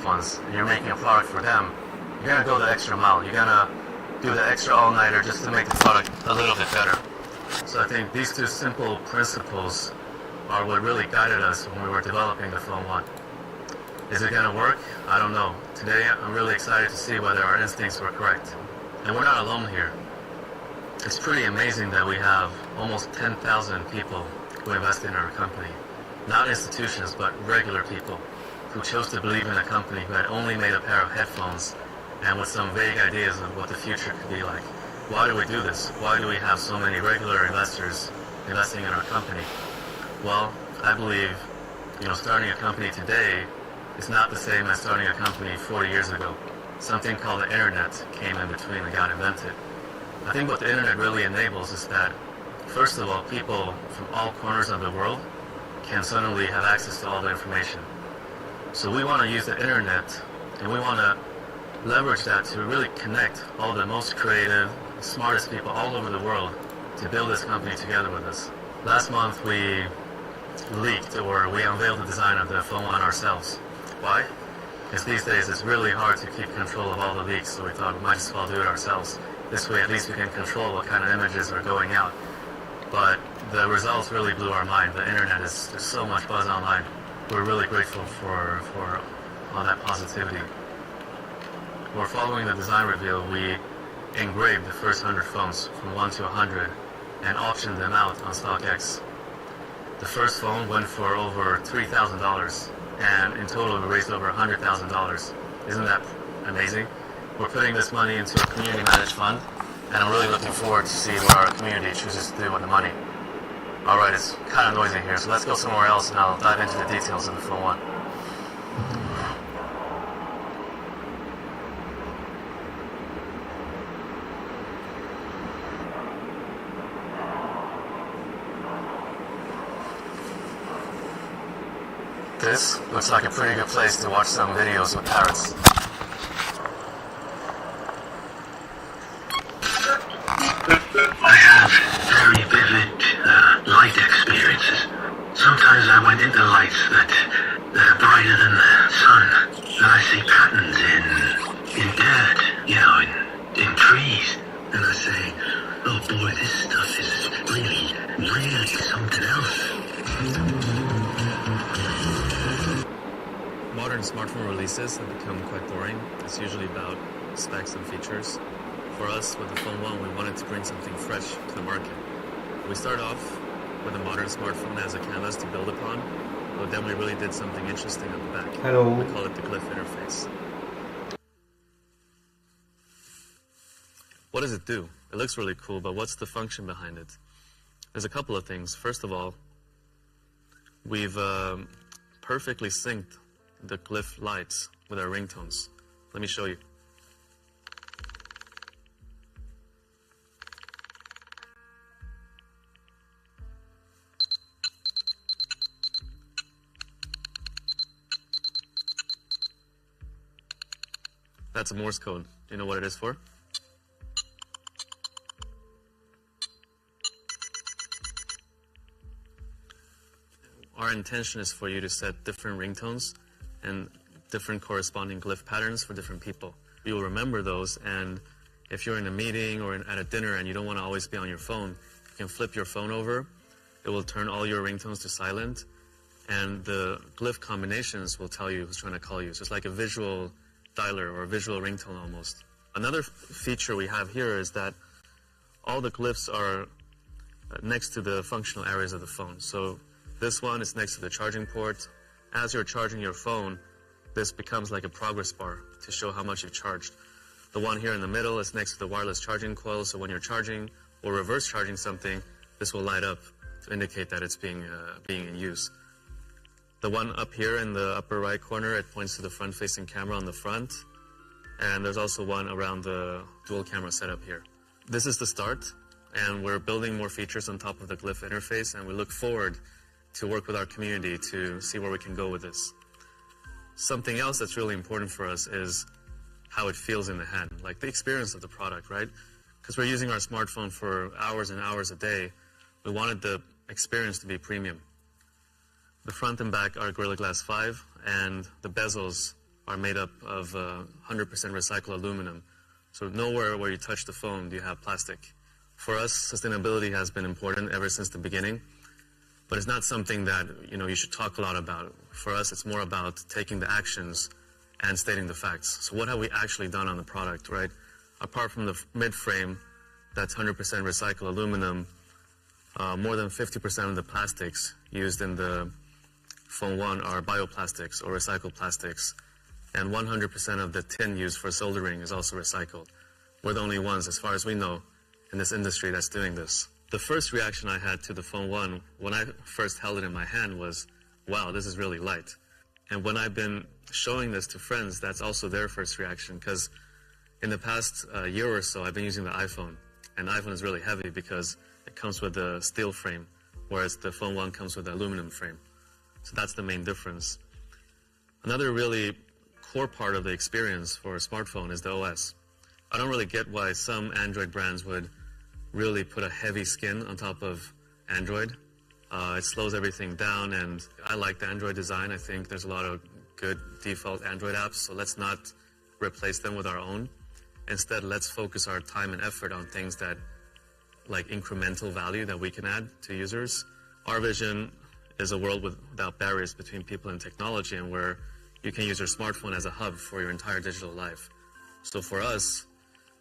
ones and you're making a product for them, you're going to go the extra mile. You're going to do the extra all-nighter just to make the product a little bit better. So I think these two simple principles are what really guided us when we were developing the Phone 1. Is it going to work? I don't know. Today I'm really excited to see whether our instincts were correct. And we're not alone here. It's pretty amazing that we have almost 10,000 people who invest in our company. Not institutions, but regular people who chose to believe in a company who had only made a pair of headphones and with some vague ideas of what the future could be like. Why do we do this? Why do we have so many regular investors investing in our company? Well, I believe, starting a company today is not the same as starting a company 40 years ago. Something called the internet came in between and got invented. I think what the internet really enables is that, first of all, people from all corners of the world can suddenly have access to all the information. So we want to use the internet and we want to leverage that to really connect all the most creative, smartest people all over the world to build this company together with us. Last month we leaked, or we unveiled the design of the Phone 1 ourselves. Why? Because these days it's really hard to keep control of all the leaks, so we thought we might as well do it ourselves. This way at least we can control what kind of images are going out. But the results really blew our mind. The internet is, there's so much buzz online. We're really grateful for all that positivity. We're following the design reveal. We engraved the first 100 phones from 1 to 100 and auctioned them out on StockX. The first phone went for over $3,000, and in total we raised over $100,000. Isn't that amazing? We're putting this money into a community managed fund, and I'm really looking forward to see what our community chooses to do with the money. Alright, it's kind of noisy here, so let's go somewhere else and I'll dive into the details of the Phone 1. This looks like a pretty good place to watch some videos with parrots. I have very vivid light experiences. Sometimes I went into lights that are brighter than the sun, and I see patterns in dirt, in trees, and I say, oh boy, this stuff is really, really something else. Modern smartphone releases have become quite boring. It's usually about specs and features. For us, with the Phone 1, we wanted to bring something fresh to the market. We started off with a modern smartphone as a canvas to build upon, but then we really did something interesting on the back. Hello. We call it the Glyph interface. What does it do? It looks really cool, but what's the function behind it? There's a couple of things. First of all, we've perfectly synced the Glyph lights with our ringtones. Let me show you. That's a Morse code. Do you know what it is for? Our intention is for you to set different ringtones and different corresponding glyph patterns for different people. You will remember those, and if you're in a meeting or at a dinner and you don't want to always be on your phone, you can flip your phone over. It will turn all your ringtones to silent, and the glyph combinations will tell you who's trying to call you. So it's like a visual dialer or a visual ringtone almost. Another feature we have here is that all the glyphs are next to the functional areas of the phone. So this one is next to the charging port. As you're charging your phone, this becomes like a progress bar to show how much you've charged. The one here in the middle is next to the wireless charging coil, so when you're charging or reverse charging something, this will light up to indicate that it's being in use. The one up here in the upper right corner, it points to the front-facing camera on the front, and there's also one around the dual camera setup here. This is the start, and we're building more features on top of the Glyph interface, and we look forward to work with our community to see where we can go with this. Something else that's really important for us is how it feels in the hand, like the experience of the product, right? Because we're using our smartphone for hours and hours a day, we wanted the experience to be premium. The front and back are Gorilla Glass 5, and the bezels are made up of 100% recycled aluminum. So nowhere where you touch the phone do you have plastic. For us, sustainability has been important ever since the beginning, but it's not something that you should talk a lot about. For us, it's more about taking the actions and stating the facts. So what have we actually done on the product, right? Apart from the mid-frame, that's 100% recycled aluminum, more than 50% of the plastics used in the Phone 1 are bioplastics or recycled plastics, and 100% of the tin used for soldering is also recycled. We're the only ones, as far as we know, in this industry that's doing this. The first reaction I had to the Phone 1 when I first held it in my hand was, wow, this is really light. And when I've been showing this to friends, that's also their first reaction, because in the past year or so, I've been using the iPhone, and the iPhone is really heavy because it comes with a steel frame, whereas the Phone 1 comes with an aluminum frame. So that's the main difference. Another really core part of the experience for a smartphone is the OS. I don't really get why some Android brands would really put a heavy skin on top of Android. It slows everything down, and I like the Android design. I think there's a lot of good default Android apps, so let's not replace them with our own. Instead, let's focus our time and effort on things that, like incremental value that we can add to users. Our vision is a world without barriers between people and technology, and where you can use your smartphone as a hub for your entire digital life. So for us,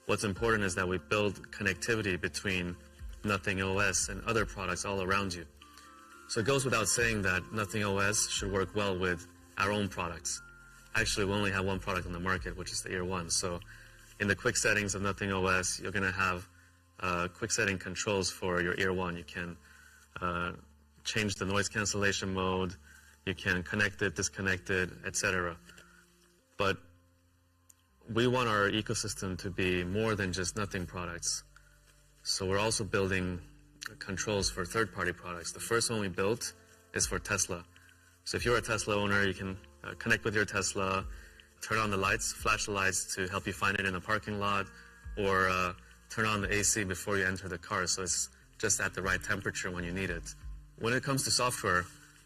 what's important is that we build connectivity between Nothing OS and other products all around you. So it goes without saying that Nothing OS should work well with our own products. Actually, we only have one product on the market, which is the Ear 1. So in the quick settings of Nothing OS, you're going to have quick setting controls for your Ear 1. You can change the noise cancellation mode, you can connect it, disconnect it, etc. But we want our ecosystem to be more than just Nothing products. So we're also building controls for third-party products. The first one we built is for Tesla. So if you're a Tesla owner, you can connect with your Tesla, turn on the lights, flash the lights to help you find it in a parking lot, or turn on the AC before you enter the car so it's just at the right temperature when you need it. When it comes to software,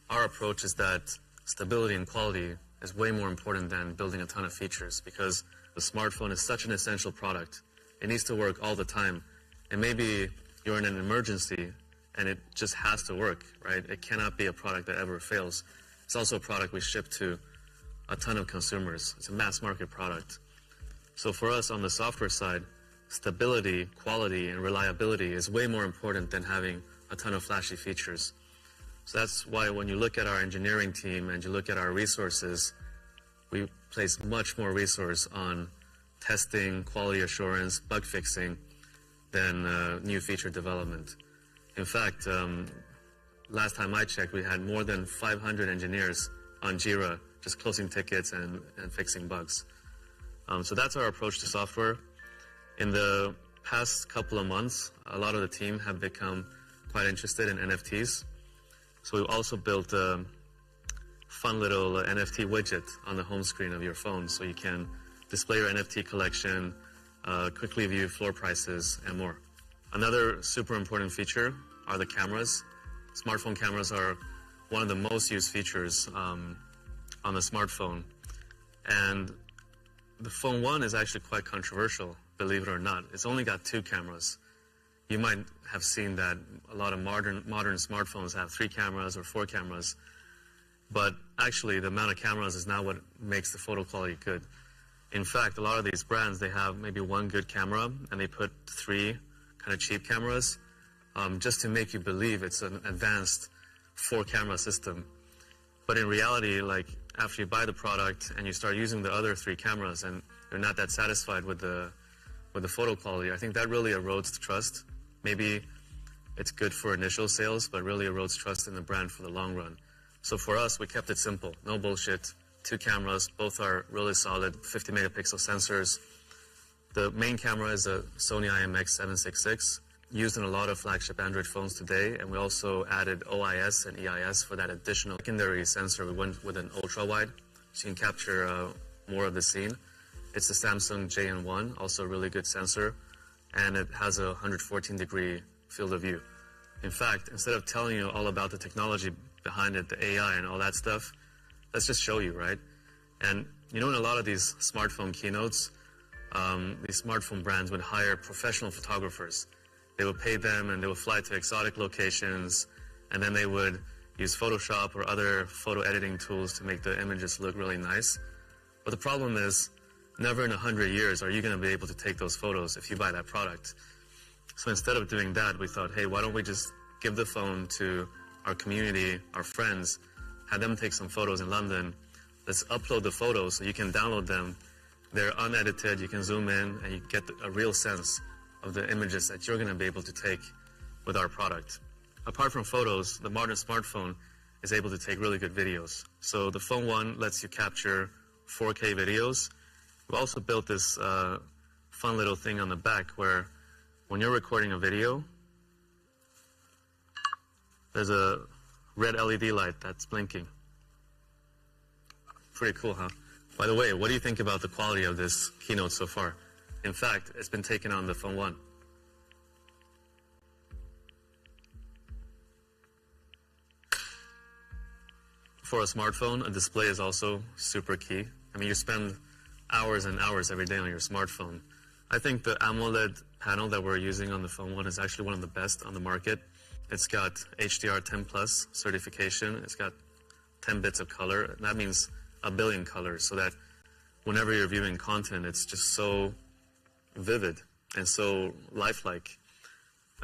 our approach is that stability and quality is way more important than building a ton of features, because the smartphone is such an essential product. It needs to work all the time. And maybe you're in an emergency and it just has to work, right? It cannot be a product that ever fails. It's also a product we ship to a ton of consumers. It's a mass market product. So for us on the software side, stability, quality, and reliability is way more important than having a ton of flashy features. So that's why when you look at our engineering team and you look at our resources, we place much more resource on testing, quality assurance, bug fixing than new feature development. In fact, last time I checked, we had more than 500 engineers on Jira just closing tickets and fixing bugs. So that's our approach to software. In the past couple of months, a lot of the team have become quite interested in NFTs. So we've also built a fun little NFT widget on the home screen of your phone, so you can display your NFT collection, quickly view floor prices, and more. Another super important feature are the cameras. Smartphone cameras are one of the most used features on the smartphone. And the Phone 1 is actually quite controversial, believe it or not. It's only got 2 cameras. You might have seen that a lot of modern smartphones have 3 cameras or 4 cameras. But actually, the amount of cameras is not what makes the photo quality good. In fact, a lot of these brands, they have maybe 1 good camera, and they put 3 kind of cheap cameras, just to make you believe it's an advanced 4-camera system. But in reality, like after you buy the product and you start using the other 3 cameras and you're not that satisfied with the photo quality, I think that really erodes trust. Maybe it's good for initial sales, but really erodes trust in the brand for the long run. So for us, we kept it simple, no bullshit. 2 cameras, both are really solid, 50 megapixel sensors. The main camera is a Sony IMX766, used in a lot of flagship Android phones today, and we also added OIS and EIS for that additional secondary sensor. We went with an ultra-wide, so you can capture more of the scene. It's the Samsung JN1, also a really good sensor, and it has a 114-degree field of view. In fact, instead of telling you all about the technology behind it, the AI and all that stuff, let's just show you, right? And you know, in a lot of these smartphone keynotes, these smartphone brands would hire professional photographers. They would pay them and they would fly to exotic locations, and then they would use Photoshop or other photo editing tools to make the images look really nice. But the problem is, never in 100 years are you going to be able to take those photos if you buy that product. So instead of doing that, we thought, hey, why don't we just give the phone to our community, our friends, have them take some photos in London. Let's upload the photos so you can download them. They're unedited, you can zoom in, and you get a real sense of the images that you're going to be able to take with our product. Apart from photos, the modern smartphone is able to take really good videos. So the Phone 1 lets you capture 4K videos. We also built this fun little thing on the back where when you're recording a video, there's a red LED light that's blinking. Pretty cool, huh? By the way, what do you think about the quality of this keynote so far? In fact, it's been taken on the Phone 1. For a smartphone, a display is also super key. I mean, you spend hours and hours every day on your smartphone. I think the AMOLED panel that we're using on the Phone 1 is actually one of the best on the market. It's got HDR10 Plus certification. It's got 10 bits of color. That means 1 billion colors, so that whenever you're viewing content, it's just so vivid and so lifelike.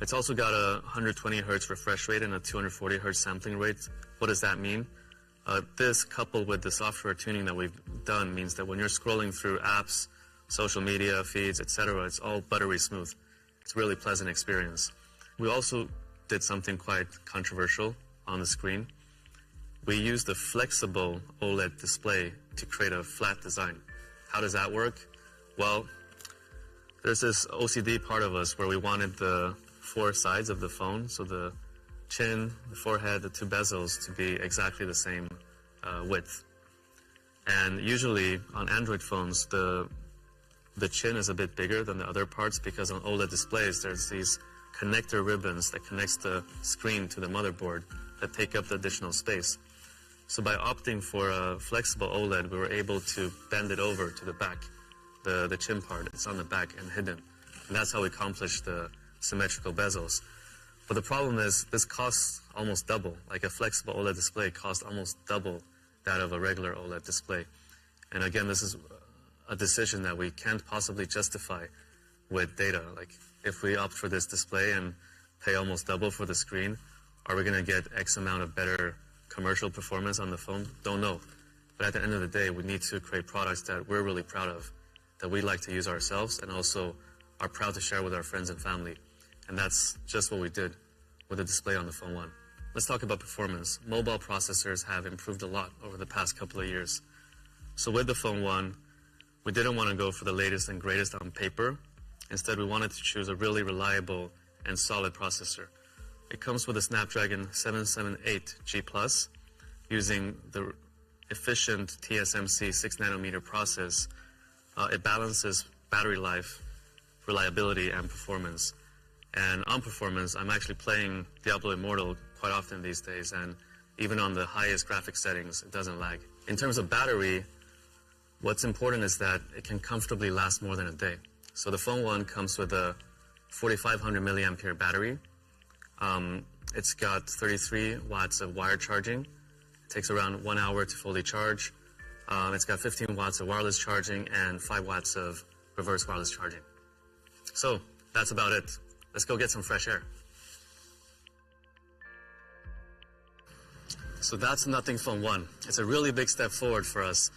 It's also got a 120 hertz refresh rate and a 240 hertz sampling rate. What does that mean? This, coupled with the software tuning that we've done, means that when you're scrolling through apps, social media feeds, etc., it's all buttery smooth. It's a really pleasant experience. We also did something quite controversial on the screen. We used a flexible OLED display to create a flat design. How does that work? Well, there's this OCD part of us where we wanted the 4 sides of the phone, so the chin, the forehead, the 2 bezels to be exactly the same width. And usually on Android phones, the chin is a bit bigger than the other parts because on OLED displays there's these connector ribbons that connects the screen to the motherboard that take up the additional space. So by opting for a flexible OLED, we were able to bend it over to the back, the chin part. It's on the back and hidden. And that's how we accomplished the symmetrical bezels. But the problem is this costs almost double. Like a flexible OLED display costs almost double that of a regular OLED display. And again, this is a decision that we can't possibly justify with data. Like if we opt for this display and pay almost double for the screen, are we going to get X amount of better commercial performance on the phone? Don't know. But at the end of the day, we need to create products that we're really proud of, that we like to use ourselves and also are proud to share with our friends and family. And that's just what we did with the display on the Phone 1. Let's talk about performance. Mobile processors have improved a lot over the past couple of years. So with the Phone 1, we didn't want to go for the latest and greatest on paper. Instead, we wanted to choose a really reliable and solid processor. It comes with a Snapdragon 778G+, using the efficient TSMC 6nm process. It balances battery life, reliability, and performance. And on performance, I'm actually playing Diablo Immortal quite often these days, and even on the highest graphics settings, it doesn't lag. In terms of battery, what's important is that it can comfortably last more than a day. So the Phone 1 comes with a 4500 milliampere battery. It's got 33 watts of wire charging. It takes around 1 hour to fully charge. It's got 15 watts of wireless charging and 5 watts of reverse wireless charging. So that's about it. Let's go get some fresh air. So that's the Nothing Phone 1. It's a really big step forward for us.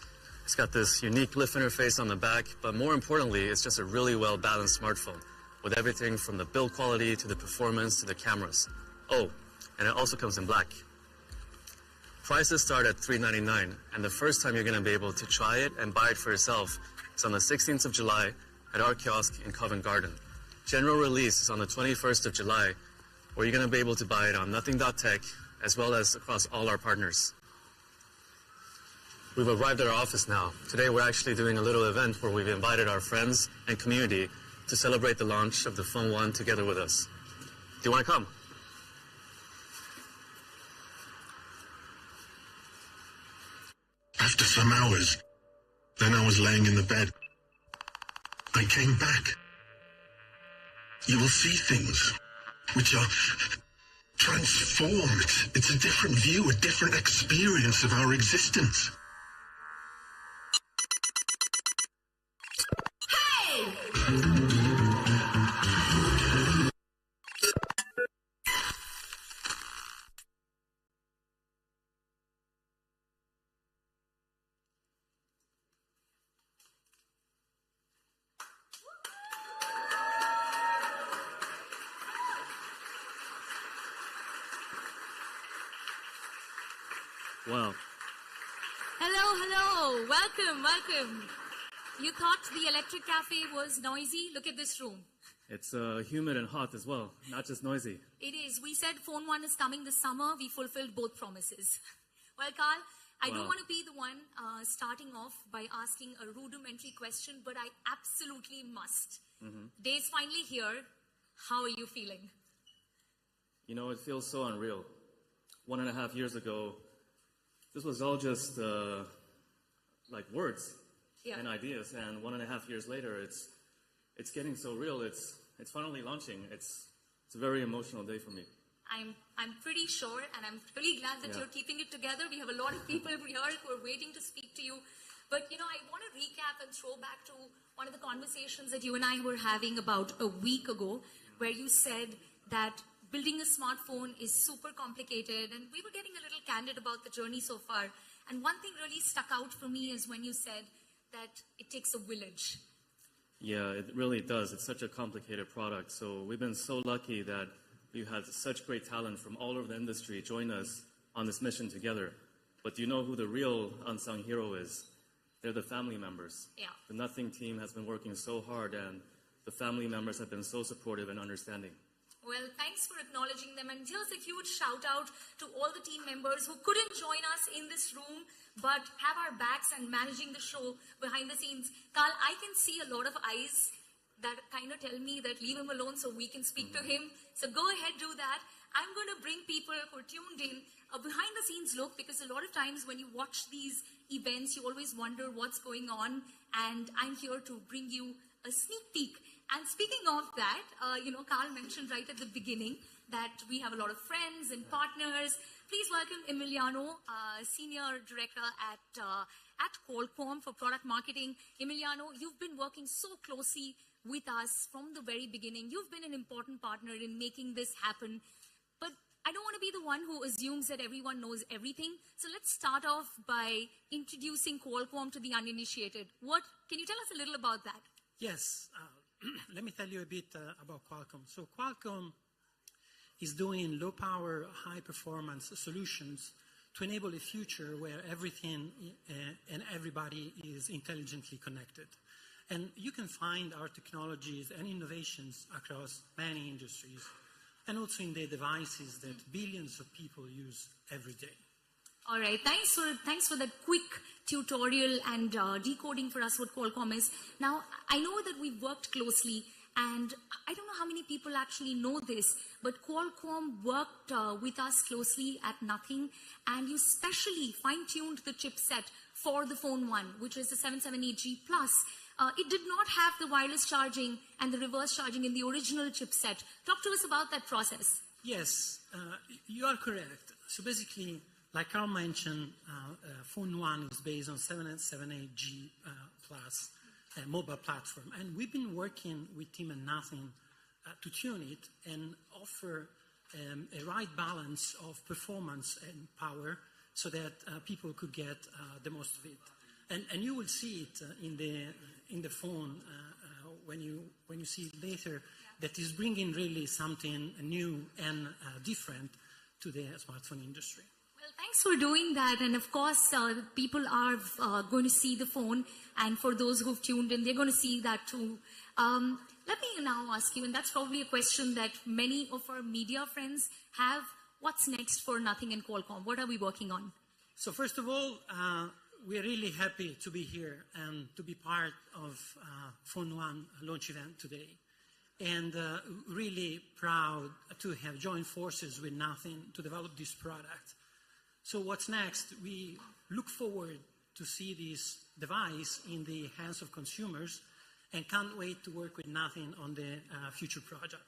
It's got this unique lift interface on the back, but more importantly, it's just a really well-balanced smartphone with everything from the build quality to the performance to the cameras. Oh, and it also comes in black. Prices start at $399, and the first time you're going to be able to try it and buy it for yourself is on the 16th of July at our kiosk in Covent Garden. General release is on the 21st of July, where you're going to be able to buy it on Nothing.tech, as well as across all our partners. We've arrived at our office now. Today we're actually doing a little event where we've invited our friends and community to celebrate the launch of the Phone 1 together with us. Do you want to come? After some hours, Then I was laying in the bed. I came back. You will see things which are transformed. It's a different view, a different experience of our existence. Wow. Hello. Welcome. You thought the Electric Cafe was noisy? Look at this room. It's humid and hot as well, not just noisy. It is. We said Phone One is coming this summer. We fulfilled both promises. Well, Carl, I don't want to be the one starting off by asking a rudimentary question, but I absolutely must. Day's finally here. How are you feeling? You know, it feels so unreal. 1.5 years ago, this was all just like words and ideas, and 1.5 years later, it's getting so real. It's finally launching. It's a very emotional day for me. I'm pretty sure, and I'm really glad that you're keeping it together. We have a lot of people here who are waiting to speak to you. But, you know, I want to recap and throw back to one of the conversations that you and I were having about a week ago, where you said that building a smartphone is super complicated, and we were getting a little candid about the journey so far. And one thing really stuck out for me is when you said that it takes a village. Yeah, it really does. It's such a complicated product. So we've been so lucky that we've had such great talent from all over the industry join us on this mission together. But do you know who the real unsung hero is? They're the family members. Yeah. The Nothing team has been working so hard, and the family members have been so supportive and understanding. Well, thanks for acknowledging them. And here's a huge shout out to all the team members who couldn't join us in this room, but have our backs and managing the show behind the scenes. Carl, I can see a lot of eyes that kind of tell me that leave him alone so we can speak to him. So go ahead, do that. I'm going to bring people who are tuned in a behind the scenes look, because a lot of times when you watch these events, you always wonder what's going on. And I'm here to bring you a sneak peek. And speaking of that, Carl mentioned right at the beginning that we have a lot of friends and partners. Please welcome Emiliano, Senior Director at Qualcomm for Product Marketing. Emiliano, you've been working so closely with us from the very beginning. You've been an important partner in making this happen. But I don't want to be the one who assumes that everyone knows everything. So let's start off by introducing Qualcomm to the uninitiated. Can you tell us a little about that? Yes. Let me tell you a bit about Qualcomm. So Qualcomm is doing low-power, high-performance solutions to enable a future where everything and everybody is intelligently connected. And you can find our technologies and innovations across many industries, and also in the devices that billions of people use every day. All right, thanks for that quick tutorial and decoding for us what Qualcomm is. Now, I know that we've worked closely, and I don't know how many people actually know this, but Qualcomm worked with us closely at Nothing, and you specially fine-tuned the chipset for the Phone One, which is the 778G Plus. It did not have the wireless charging and the reverse charging in the original chipset. Talk to us about that process. Yes, you are correct. So basically, like Carl mentioned, Phone One is based on 778G Plus mobile platform. And we've been working with Team and Nothing to tune it and offer a right balance of performance and power so that people could get the most of it. And you will see it in the phone when you see it later, that is bringing really something new and different to the smartphone industry. Well, thanks for doing that. And of course, people are going to see the phone. And for those who've tuned in, they're going to see that too. Let me now ask you, and that's probably a question that many of our media friends have. What's next for Nothing and Qualcomm? What are we working on? So first of all, we're really happy to be here and to be part of Phone One launch event today. And really proud to have joined forces with Nothing to develop this product. So what's next? We look forward to see this device in the hands of consumers, and can't wait to work with Nathan on the future projects.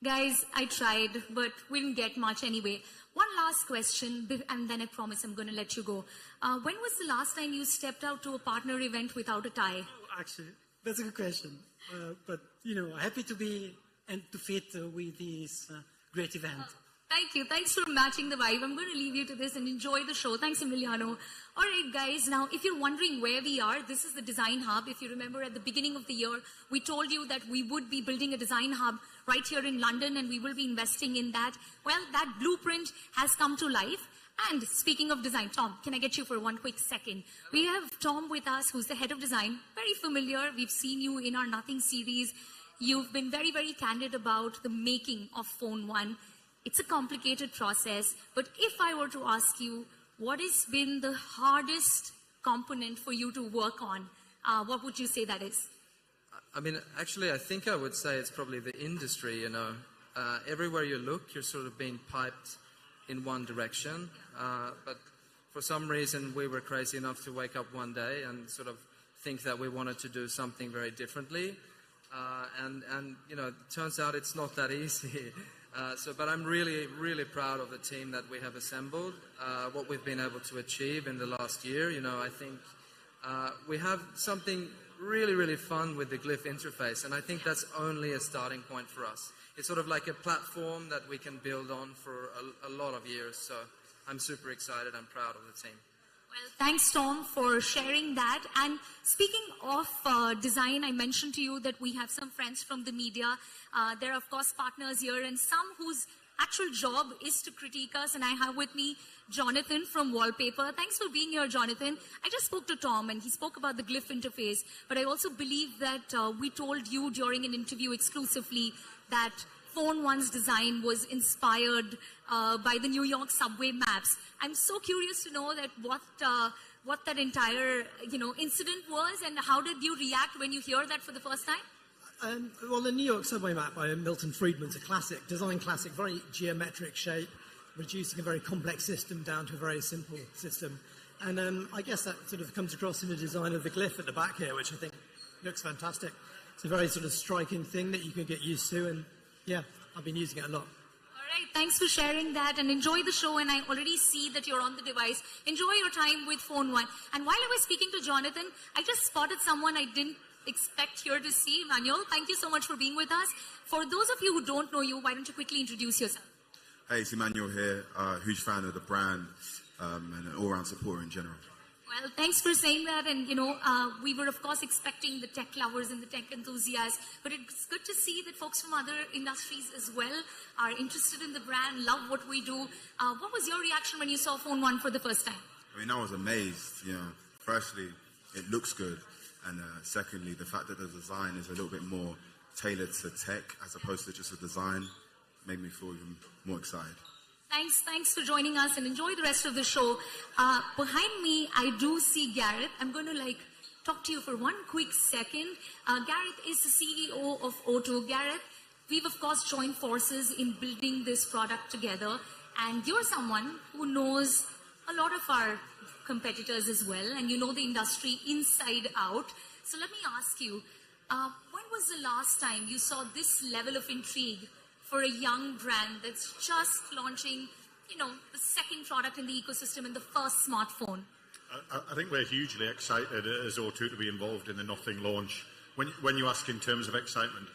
Guys, I tried, but we didn't get much anyway. One last question, and then I promise I'm going to let you go. When was the last time you stepped out to a partner event without a tie? Actually, that's a good question. But, you know, happy to be and to fit with this great event. Thank you. Thanks for matching the vibe. I'm going to leave you to this and enjoy the show. Thanks, Emiliano. All right, guys. Now, if you're wondering where we are, this is the Design Hub. If you remember at the beginning of the year, we told you that we would be building a Design Hub right here in London, and we will be investing in that. Well, that blueprint has come to life. And speaking of design, Tom, can I get you for one quick second? We have Tom with us, who's the head of design. Very familiar. We've seen you in our Nothing series. You've been very, very candid about the making of Phone 1. It's a complicated process, but if I were to ask you, what has been the hardest component for you to work on? What would you say that is? I mean, actually, I think I would say it's probably the industry, you know. Everywhere you look, you're sort of being piped in one direction. But for some reason, we were crazy enough to wake up one day and sort of think that we wanted to do something very differently. And you know, it turns out it's not that easy. But I'm really, really proud of the team that we have assembled, what we've been able to achieve in the last year. You know, I think we have something really, really fun with the Glyph interface, and I think that's only a starting point for us. It's sort of like a platform that we can build on for a lot of years, so I'm super excited and proud of the team. Well, thanks, Tom, for sharing that. And speaking of design, I mentioned to you that we have some friends from the media. There are, of course, partners here, and some whose actual job is to critique us. And I have with me Jonathan from Wallpaper. Thanks for being here, Jonathan. I just spoke to Tom, and he spoke about the Glyph interface. But I also believe that we told you during an interview exclusively that Phone 1's design was inspired by the New York subway maps. I'm so curious to know that what that entire incident was, and how did you react when you hear that for the first time? Well, the New York subway map by Milton Friedman's a classic, design classic, very geometric shape, reducing a very complex system down to a very simple system. And I guess that sort of comes across in the design of the Glyph at the back here, which I think looks fantastic. It's a very sort of striking thing that you can get used to, and yeah, I've been using it a lot. All right, thanks for sharing that, and enjoy the show. And I already see that you're on the device. Enjoy your time with Phone 1. And while I was speaking to Jonathan, I just spotted someone I didn't expect here to see. Manuel, thank you so much for being with us. For those of you who don't know you, why don't you quickly introduce yourself? Hey, it's Emmanuel here, huge fan of the brand and an all-round supporter in general. Well, thanks for saying that. And, we were, of course, expecting the tech lovers and the tech enthusiasts. But it's good to see that folks from other industries as well are interested in the brand, love what we do. What was your reaction when you saw Phone 1 for the first time? I mean, I was amazed. Firstly, it looks good. And secondly, the fact that the design is a little bit more tailored to tech as opposed to just a design made me feel even more excited. Thanks for joining us, and enjoy the rest of the show. Behind me, I do see Gareth. I'm going to talk to you for one quick second. Gareth is the CEO of O2. Gareth, we've of course joined forces in building this product together, and you're someone who knows a lot of our competitors as well, and you know the industry inside out. So let me ask you, when was the last time you saw this level of intrigue for a young brand that's just launching, the second product in the ecosystem and the first smartphone? I think we're hugely excited as O2 to be involved in the Nothing launch. When you ask in terms of excitement,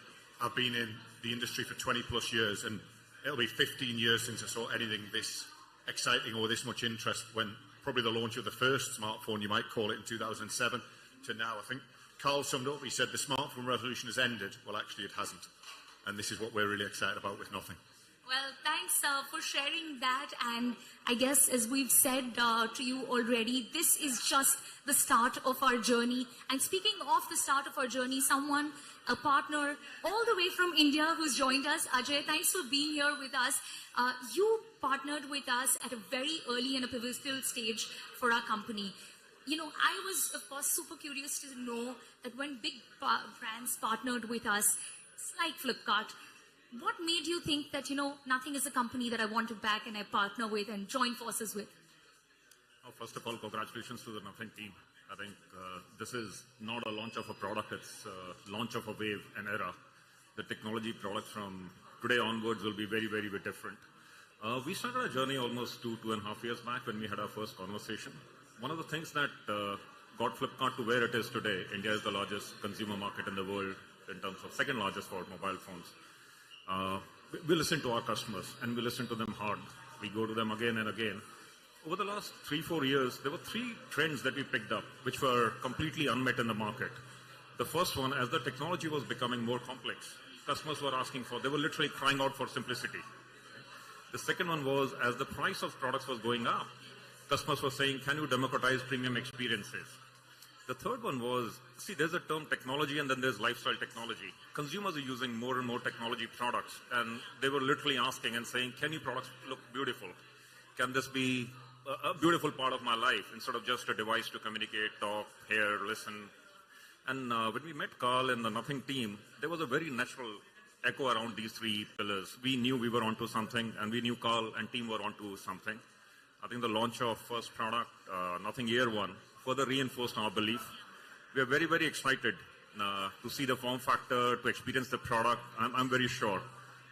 I've been in the industry for 20 plus years, and it'll be 15 years since I saw anything this exciting or this much interest, when probably the launch of the first smartphone, you might call it, in 2007 to now. I think Carl summed up, he said the smartphone revolution has ended. Well, actually it hasn't. And this is what we're really excited about with Nothing. Well, thanks for sharing that. And I guess, as we've said to you already, this is just the start of our journey. And speaking of the start of our journey, a partner all the way from India who's joined us, Ajay, thanks for being here with us. You partnered with us at a very early and a pivotal stage for our company. I was, of course, super curious to know that when big brands partnered with us, like Flipkart, what made you think that, Nothing is a company that I want to back and I partner with and join forces with? First of all, congratulations to the Nothing team. I think this is not a launch of a product, it's a launch of a wave, an era. The technology products from today onwards will be very, very, very different. We started our journey almost 2.5 years back when we had our first conversation. One of the things that got Flipkart to where it is today, India is the largest consumer market in the world in terms of second largest for mobile phones. We listen to our customers and we listen to them hard. We go to them again and again. Over the last 3-4 years, there were 3 trends that we picked up which were completely unmet in the market. The first one, as the technology was becoming more complex, customers were asking for, they were literally crying out for simplicity. The second one was, as the price of products was going up, customers were saying, can you democratize premium experiences? The third one was, see, there's a term technology and then there's lifestyle technology. Consumers are using more and more technology products, and they were literally asking and saying, can your products look beautiful? Can this be a beautiful part of my life instead of just a device to communicate, talk, hear, listen? And when we met Carl and the Nothing team, there was a very natural echo around these 3 pillars. We knew we were onto something, and we knew Carl and team were onto something. I think the launch of first product, Nothing Year 1, further reinforced our belief. We are very, very excited to see the form factor, to experience the product. I'm very sure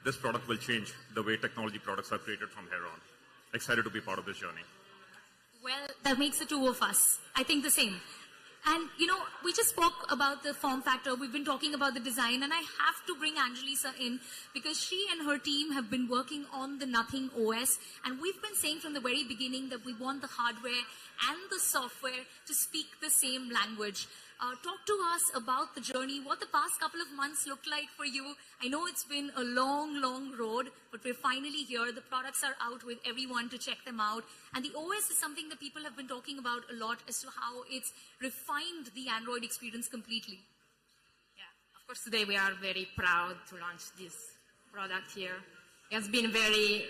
this product will change the way technology products are created from here on. Excited to be part of this journey. Well, that makes the 2 of us. I think the same. And, you know, we just spoke about the form factor. We've been talking about the design, and I have to bring Angelisa in because she and her team have been working on the Nothing OS. And we've been saying from the very beginning that we want the hardware and the software to speak the same language. Talk to us about the journey, what the past couple of months looked like for you. I know it's been a long, long road, but we're finally here. The products are out with everyone to check them out. And the OS is something that people have been talking about a lot as to how it's refined the Android experience completely. Yeah, of course, today we are very proud to launch this product here. It has been very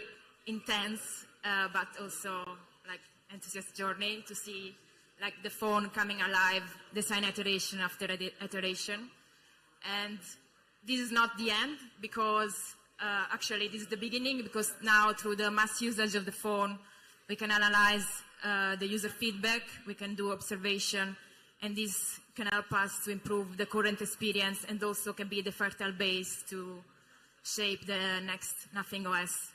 intense, but also like enthusiastic journey to see like the phone coming alive, design iteration after iteration. And this is not the end because actually this is the beginning, because now through the mass usage of the phone, we can analyze the user feedback, we can do observation, and this can help us to improve the current experience and also can be the fertile base to shape the next Nothing OS.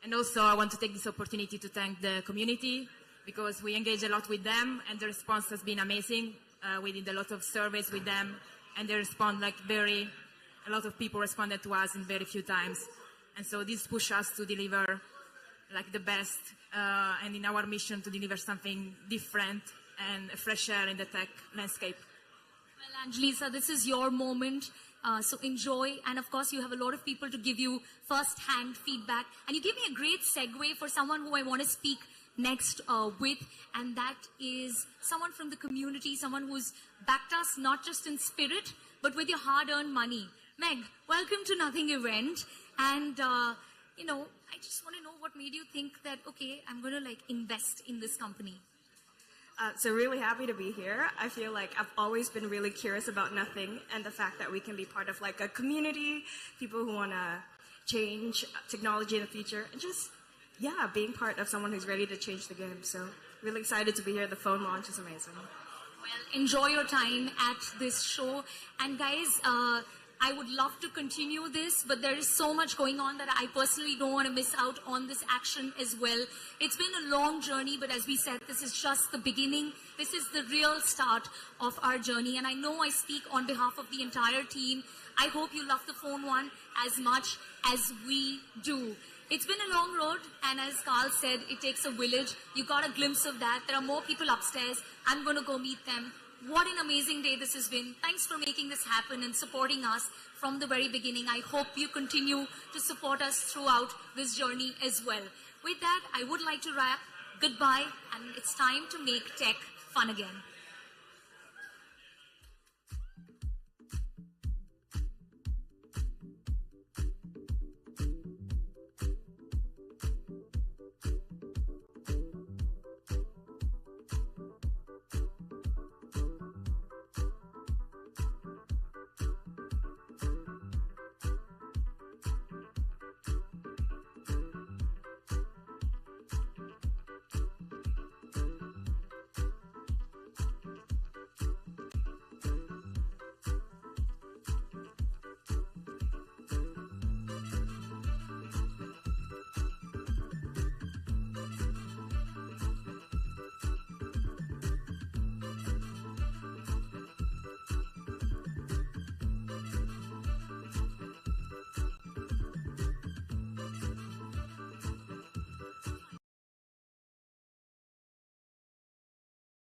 And also I want to take this opportunity to thank the community, because we engage a lot with them and the response has been amazing. We did a lot of surveys with them and they respond like a lot of people responded to us in very few times. And so this pushes us to deliver like the best and in our mission to deliver something different and a fresh air in the tech landscape. Well, Angelisa, this is your moment. So enjoy. And of course, you have a lot of people to give you first-hand feedback. And you give me a great segue for someone who I want to speak next with, and that is someone from the community, someone who's backed us not just in spirit, but with your hard-earned money. Meg, welcome to Nothing event. And, you know, I just want to know what made you think that, okay, I'm going to like invest in this company. So really happy to be here. I feel like I've always been really curious about Nothing and the fact that we can be part of like a community, people who want to change technology in the future, and just, yeah, being part of someone who's ready to change the game. So really excited to be here. The phone launch is amazing. Well, enjoy your time at this show. And guys, I would love to continue this, but there is so much going on that I personally don't want to miss out on this action as well. It's been a long journey, but as we said, this is just the beginning. This is the real start of our journey. And I know I speak on behalf of the entire team. I hope you love the phone one as much as we do. It's been a long road, and as Carl said, it takes a village. You got a glimpse of that. There are more people upstairs. I'm going to go meet them. What an amazing day this has been. Thanks for making this happen and supporting us from the very beginning. I hope you continue to support us throughout this journey as well. With that, I would like to wrap. Goodbye, and it's time to make tech fun again.